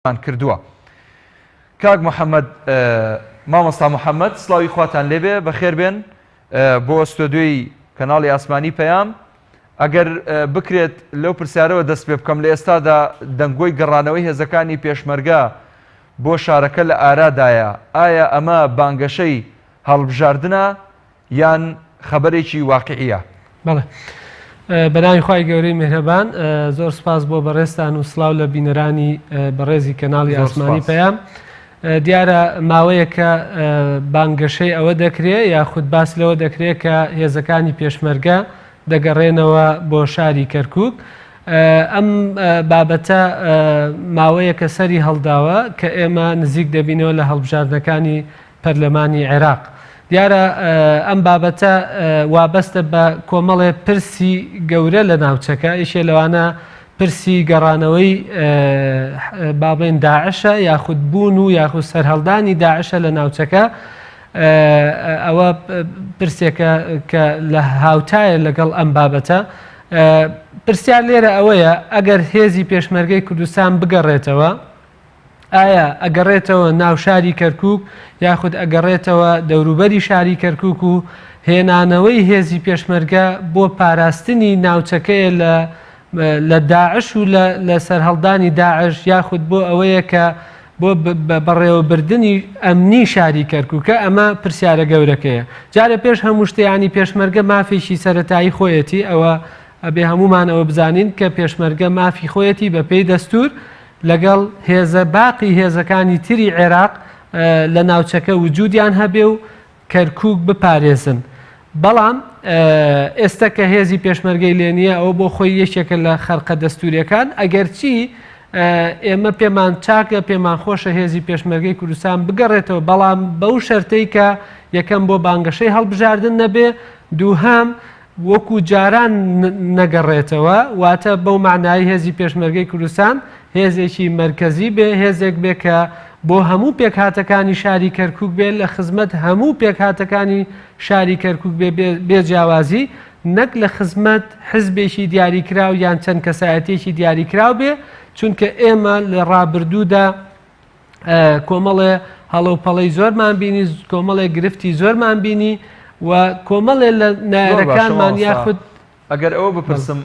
کردووە. کاک محەممەد مامۆستا محەممەد سڵاوی خواتان لێبێ بەخێر بێن بۆ ئەستۆدیۆی کەناڵی ئاسمانی پەیام. ئەگەر بکرێت لەو پرسیارەوە دەست پێ بکەم لە ئێستادا دەنگۆی گەڕانەوەی هێزەکانی پێشمەرگا بۆ شارەکە لە ئارادایە، ئایا ئەمە بانگەشەی هەڵبژاردنە یان خەبەرێکی واقعیە؟ بەڵێ، بەناوی خوای گەورەی میهرەبان، زۆر سپاس بۆ بەڕێستان و سڵاو لە بینەرانی بەڕێزی کەناڵی ئاسمانی پەیام. دیارە ماوەیەکە بانگەشەی ئەوە دەکرێت یاخود باس لەوە دەکرێت کە هێزەکانی پێشمەرگە دەگەڕێنەوە بۆ شاری کەرکووک. ئەم بابەتە ماوەیەکە سەری هەڵداوە کە ئێمە نزیک دەبینەوە لە هەڵبژاردنەکانی پەرلەمانی عێراق. دیارە ئەم بابەتە وابەستە بە کۆمەڵێ پرسی گەورە لە ناوچەکە، ئیشێ لەوانە پرسی گەڕانەوەی بابێن داعشە یاخود بوون و یاخود سەرهەڵدانی داعشە لە ناوچەکە. ئەوە پرسێکە کە لە هاوتایە لەگەڵ ئەم بابەتە. پرسیار لێرە ئەوەیە ئەگەر هێزی پێشمەرگەی کوردستان بگەڕێتەوە، ئایا ئەگەڕێتەوە ناو شاری کەرکووک یاخود ئەگەڕێتەوە دەوروبەری شاری کەرکووک و هێنانەوەی هێزی پێشمەرگە بۆ پاراستنی ناوچەکەیە لە داعش و لە سەرهەڵدانی داعش یاخود بۆ ئەوەیە کە بۆ بەڕێوەبردننی ئەمنی شاری کەرکووکە. ئەمە پرسیارە گەورەکەیە. جارە پێش هەموو شتەیانی پێشمەرگە مافێکی سەرەتایی خۆیەتی، ئەوە ئەبێ هەمومان ئەوە بزانین کە پێشمەرگە مافی خۆیەتی بە پێی دەستور لەگەڵ هێزە باقی هێزەکانی تری عێراق لە ناوچەکە وجودیان هەبێ و کەرکووک بپارێزن. بەڵام ئێستا کە هێزی پێشمەرگەی لێ نییە، ئەوە بۆ خۆی یەکێکە لە خەرقە دەستوریەکان. ئەگەرچی ئێمە پێمان چاکە پێمان خۆشە هێزی پێشمەرگەی کوردستان بگەڕێتەوە، بەڵام بەو شەرتەی کە یەکەم بۆ بانگەشەی هەڵبژاردن نەبێ، دووهام وەکو جاران نەگەڕێتەوە، واتە بەو معنای هێزی پێشمەرگەی کوردستان هێزێکی مەرکەزی بێ، هێزێک بێ کە بۆ هەموو پێکهاتەکانی شاری کەرکووک بێ، لە خزمەت هەموو پێکهاتەکانی شاری کەرکووک بێجیاوازی، نەک لە خزمەت حزبێکی دیاریکراو یان چەند کەسایەتێکی دیاریکراو بێ. چونکە ئێمە لە ڕابردوودا کۆمەڵێ هەڵەوپەڵەی زۆرمان بینی، کۆمەڵێ گرفتی زۆرمان بینی و کۆمەڵێ لە نایەرەکانمان یاخود. ئەگەر ئەوە بپرسم،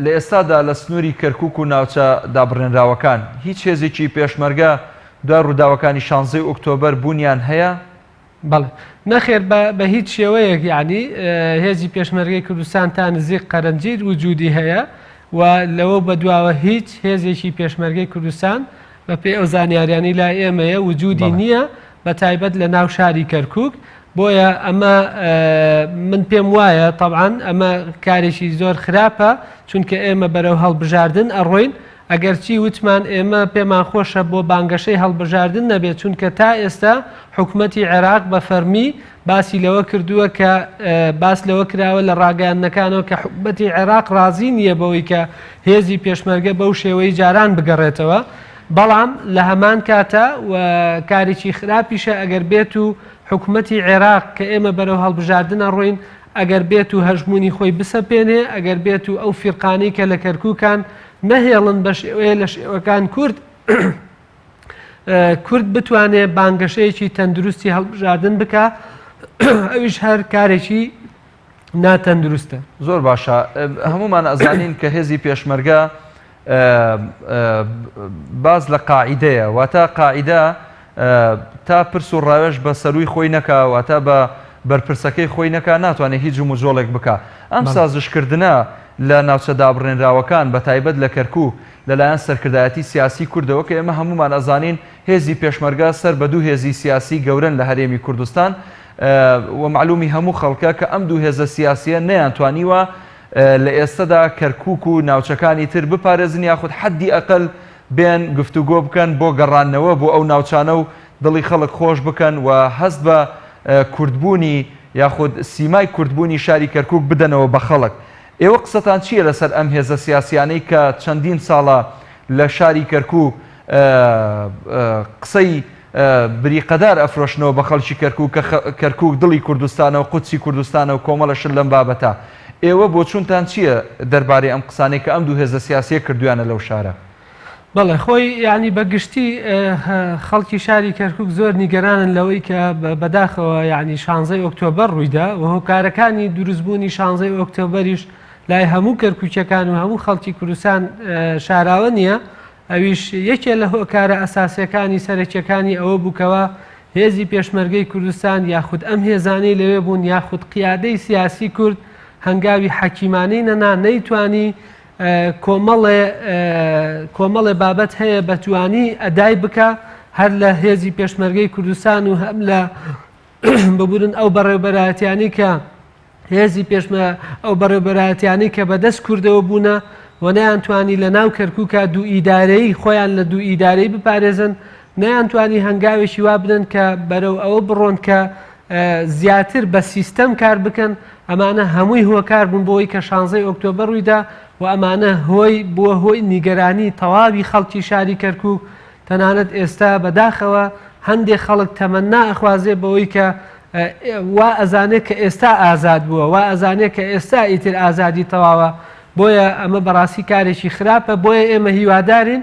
لە ئێستادا لە سنووری کەرکووک و ناوچە دابڕێنراوەکان هیچ هێزێکی پێشمەرگە دوای ڕووداوەکانی 16 ئۆکتۆبەر بوونیان هەیە؟ بەڵێ، نەخێر بە هیچ شێوەیەک. یعنی هێزی پێشمەرگەی کوردستان تا نزیک قەرەنجیر وجودی هەیە و لەوە بەدواوە هیچ هێزێکی پێشمەرگەی کوردستان بە پێی ئەو زانیاریانی لای ئێمەیە وجودی نییە، بە تایبەت لە ناو شاری کەرکووک. بۆیە ئەمە من پێم وایە طبعاً ئەمە کارێکی زۆر خراپە، چونکە ئێمە بەرەو هەڵبژاردن ئەڕۆین. ئەگەرچی وتمان ئێمە پێمان خۆشە بۆ بانگەشەی هەڵبژاردن نەبێت، چونکە تا ئێستا حکوومەتی عێراق بە فەرمی باسی لەوە کردووە کە باس لەوە کراوە لە ڕاگەیاندنەکانەوە کە حکوومەتی عێراق رازی نییە بەوەی کە هێزی پێشمەرگە بەو شێوەی جاران بگەڕێتەوە. بەڵام لە هەمان کاتە و کارێکی خراپیشە ئەگەر بێت و حکوومەتی عێراق کە ئێمە بەرەو هەڵبژاردنە ڕۆین، ئەگەر بێت و هەژمونی خۆی بسەپێنێ، ئەگەر بێت و ئەو فیرقانەی کە لە کەرکووکان نەهێڵن بە شێوەیە لە شێوەکان کورد بتوانێت بانگەشەیەکی تەندروستی هەڵبژاردن بکە، ئەویش هەر کارێکی ناتەندروستە. زۆر باشە. هەمومان ئەزانین کە هێزی پێشمەرگە باز لە قاعیدەیە، واتە قاعیدە تا پرس و ڕاوێژ بە سەروی خۆی نەکا، واتە بە بەرپرسەکەی خۆی نەکا، ناتوانێت هیچ جموجۆڵێک بکە. ئەم سازشکردنە لە ناوچە دابڕێنراوەکان بە تایبەت لە کەرکووک لەلایەن سەرکردایەتی سیاسی کوردەوە کە ئێمە هەمومان ئەزانین هێزی پێشمەرگە سەر بە دوو هێزی سیاسی گەورن لە هەرێمی کوردستان و معلومی هەموو خەڵکە کە ئەم دوو هێزە سیاسیە نەیانتوانیوە لە ئێستادا کەرکووک و ناوچەکانی تر بپارێزن یاخود حەدی ئەقل بێن گفتوگۆ بکەن بۆ گەڕانەوە بۆ ئەو ناوچانە و دڵی خەڵک خۆش بکەن و هەست بە کوردبوونی یاخود سیمای کوردبوونی شاری کەرکووک بدەنەوە بە خەڵک. ئێوە قسەتان چییە لەسەر ئەم هێزە سیاسیانەی کە چەندین ساڵە لە شاری کەرکووک قسەی بریقەدار ئەفرۆشنەوە بە خەڵکی کەرکووک کە کەرکووک دڵی کوردستانە و قوچی کوردستانە و کۆمەڵەشن لەم بابەتە؟ ئێوە بۆ چونتان چییە دەربارەی ئەم قسانەی کە ئەم دوو هێزە سیاسیە کردویانە لەو شارە؟ بەڵێ خۆی ینی بەگشتی خەڵکی شاری کەرکووک زۆر نیگەرانن لەوەی کە بەداخەوە ینی 16 ئۆکتۆبەر ڕوویدا و هۆکارەکانی دروستبوونی 16 ئۆکتۆبەریش لای هەموو کەرکووچەکان و هەموو خەڵکی کوردستان شاراوە نییە ئەویش یەکێ لە هۆکارە ئەساسیەکانی سەرەکیەکانی ئەوە بووکەوە هێزی پێشمەرگەی کوردستان یاخود ئەم هێزانەی لەوێ بوون یاخود قیادەی سیاسی کورد هەنگاوی حەکیمانەی نەنا نەیتوانی کۆمەڵێ بابەت هەیە بەتوانی ئەدای بکە هەر لە هێزی پێشمەرگەی کوردستان و هەم لە ببورن ئەو بەڕێوەبەرایەتیانی کە هێزی ئەو بەڕێوەبەرایەتیانی کە بەدەست کوردەوە بوونە و نەیانتوانی لە ناو کەرکووکە دوو ئیدارەی خۆیان لە دوو ئیدارەی بپارێزن نەیانتوانی هەنگاوێکی وا بدەن کە بەرەو ئەوە بڕۆن کە زیاتر بە سیستەم کار بکەن ئەمانە هەمووی هۆکار بوون بۆی کە 16 ئۆکتۆبەر ڕوویدا و ئەمانە بووە هۆی نیگەرانی تەواوی خەڵکی شاری کەرکووک تەنانەت ئێستا بەداخەوە هەندێک خەڵک تەمەنا ئەخوازێ بەوەی کە وا ئەزانێت کە ئێستا ئازاد بووە وا ئەزانێت کە ئێستا ئیتر ئازادی تەواوە بۆیە ئەمە بەڕاستی کارێکی خراپە بۆیە ئێمە هیوادارین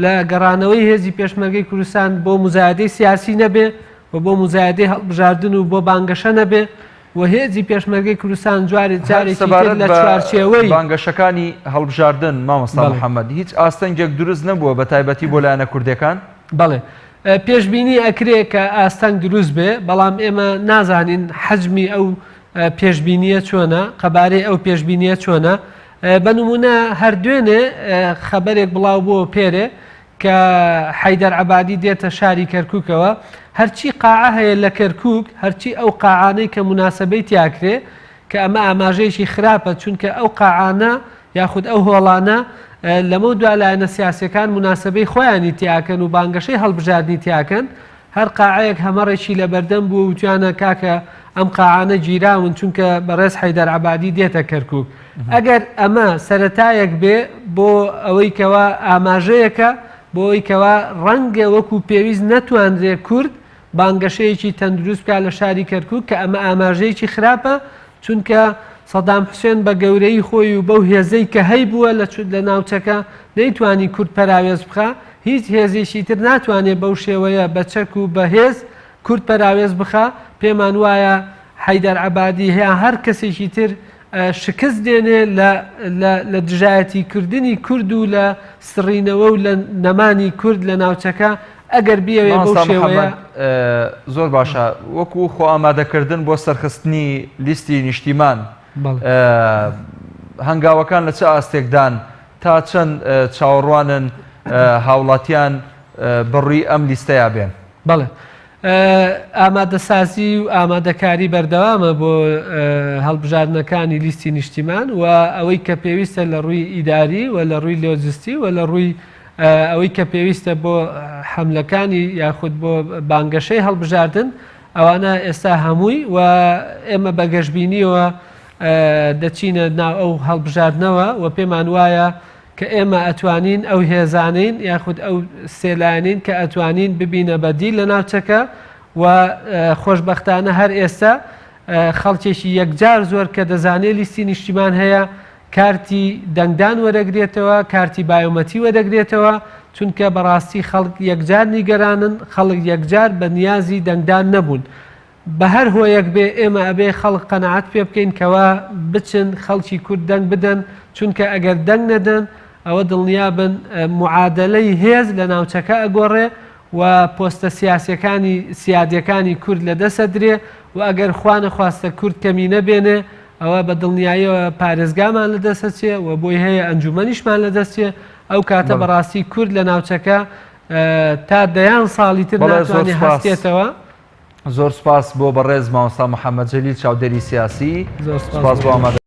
لە گەڕانەوەی هێزی پێشمەرگەی کوردستان بۆ مزایدەی سیاسی نەبێ و بۆ مزایدەی هەڵبژاردن و بۆ بانگەشە نەبێ و هێزی پێشمەرگەی کوردستان جارێکی لە چوارچێوەی بانگەشەکانی هەڵبژاردن مامۆستا محەممەد هیچ ئاستەنگێک دروست نەبووە بە تایبەتی بۆ لایەنە کوردەکان بەڵێ پێشبینی ئەکرێ کە ئاستەنگ دروست بێ بەڵام ئێمە نازانین حەجمی ئەو پێشبینیە چۆنە قەبارەی ئەو پێشبینیە چۆنە بەنمونە هەردوێنێ خەبەرێک بڵاو بۆ پێرێ کە حەیدەر عەبادی دێتە شاری کەرکووکەوە هەرچی قاعە هەیە لە کەرکووک هەرچی ئەو قاعانەی کە مناسبەی تیاکرێ کە ئەمە ئاماژەیەکی خراپە چونکە ئەو قاعانە یاخود ئەو هۆڵانە لەمە دوالایەنە سیاسەکان مناسبەی خۆیانی تیاکەن و بانگەشەی هەڵبژاردننی تیاکەن هەر قاعەیەک هەمەڕێکی لە بەردەم بوو وتوانە کاکە ئەم قاعانە گیراون چونکە بەڕێز حەیدەر عەبادی دێتە کەرکووک ئەگەر ئەمە سەرەتایەک بێ بۆ ئەوەی کەوا ئاماژەیەکە بۆ ئەوەی کەوا ڕەنگە وەکو پێویست نەتوانرێ کورد بانگەشەیەکی تەندروست بکات لە شاری کەرکووک کە ئەمە ئاماژەیەکی خراپە چونکە سەدام حوسێن بە گەورەی خۆی و بەو هێزەی کە هەی بووە لە ناوچەکە نەیتوانی کورد پەراوێز بخە هیچ هێزێکی تر ناتوانێت بەو شێوەیە بە چەک و بەهێز کورد پەراوێز بخە پێمان وایە حەیدەر عەبادی هەیە هەر کەسێکی تر شکست دێنێ لە دژایەتی کردنی کورد و لە سڕینەوە و لە نەمانی کورد لە ناوچەکە ئەگەر بیاوێ بەو شێوەیە زۆر باشە وەکو خۆ ئامادەکردن بۆ سەرخستنی لیستی نیشتیمان هەنگاوەکان لە چه ئاستێکدان تا چەند چاوەڕوانن هاوڵاتیان بڕووی ئەم لیستەیە بێن بەڵێ ئامادەسازی و ئامادەکاری بەردەوامە بۆ هەڵبژاردنەکانی لیستی نیشتیمان و ئەوەی کە پێویستە لە ڕووی ئیداری و لە ڕووی لۆجستی و لە ڕووی ئەوەی کە پێویستە بۆ حملەکانی یاخود بۆ بانگەشەی هەڵبژاردن ئەوانە ئێستا هەمووی و ئێمە بەگەشتبینیەوە دەچینە ناو ئەو هەڵبژاردنەوە و پێمان وایە کە ئێمە ئەتوانین ئەو هێزانین یاخود ئەو سێلایەنین کە ئەتوانین ببینە بەدی لە ناوچەکە و خۆشبەختانە هەر ئێستا خەڵکێکی یەکجار زۆر کە دەزانێت لیستی نیشتیمان هەیە کارتی دەنگدان وەرەگرێتەوە کارتی بایۆمەتی وەرەگرێتەوە چونکە بەڕاستی خەڵک یەکجار نیگەرانن خەڵک یەکجار بە نیازی دەنگدان نەبوون بە هەر هۆیەک بێ ئێمە ئەبێ خەڵک قەنەعەت پێ بکەین کەوا بچن خەڵکی کورد دەنگ بدەن چونکە ئەگەر دەنگ نەدەن ئەوە دڵنیابن معادلەی هێز لە ناوچەکە ئەگۆڕێ و پۆستە سیادیەکانی کورد لەدەسە درێ و ئەگەر خوا نەخواستە کورد کەمی نەبێنێ ئەوە بە دڵنیاییەوە پارێزگامان لەدەسەچێ و بۆی هەیە ئەنجومەنیشمان لەدەستێ ئەو کاتە بەڕاستی کورد لە ناوچەکە تا دەیان ساڵی تر ناتوانێ هەستێتەوە زۆر سپاس بۆ بەڕێز مامۆستا محەممەد جەلیل چاودێری سیاسی سپاس بۆ ئامادە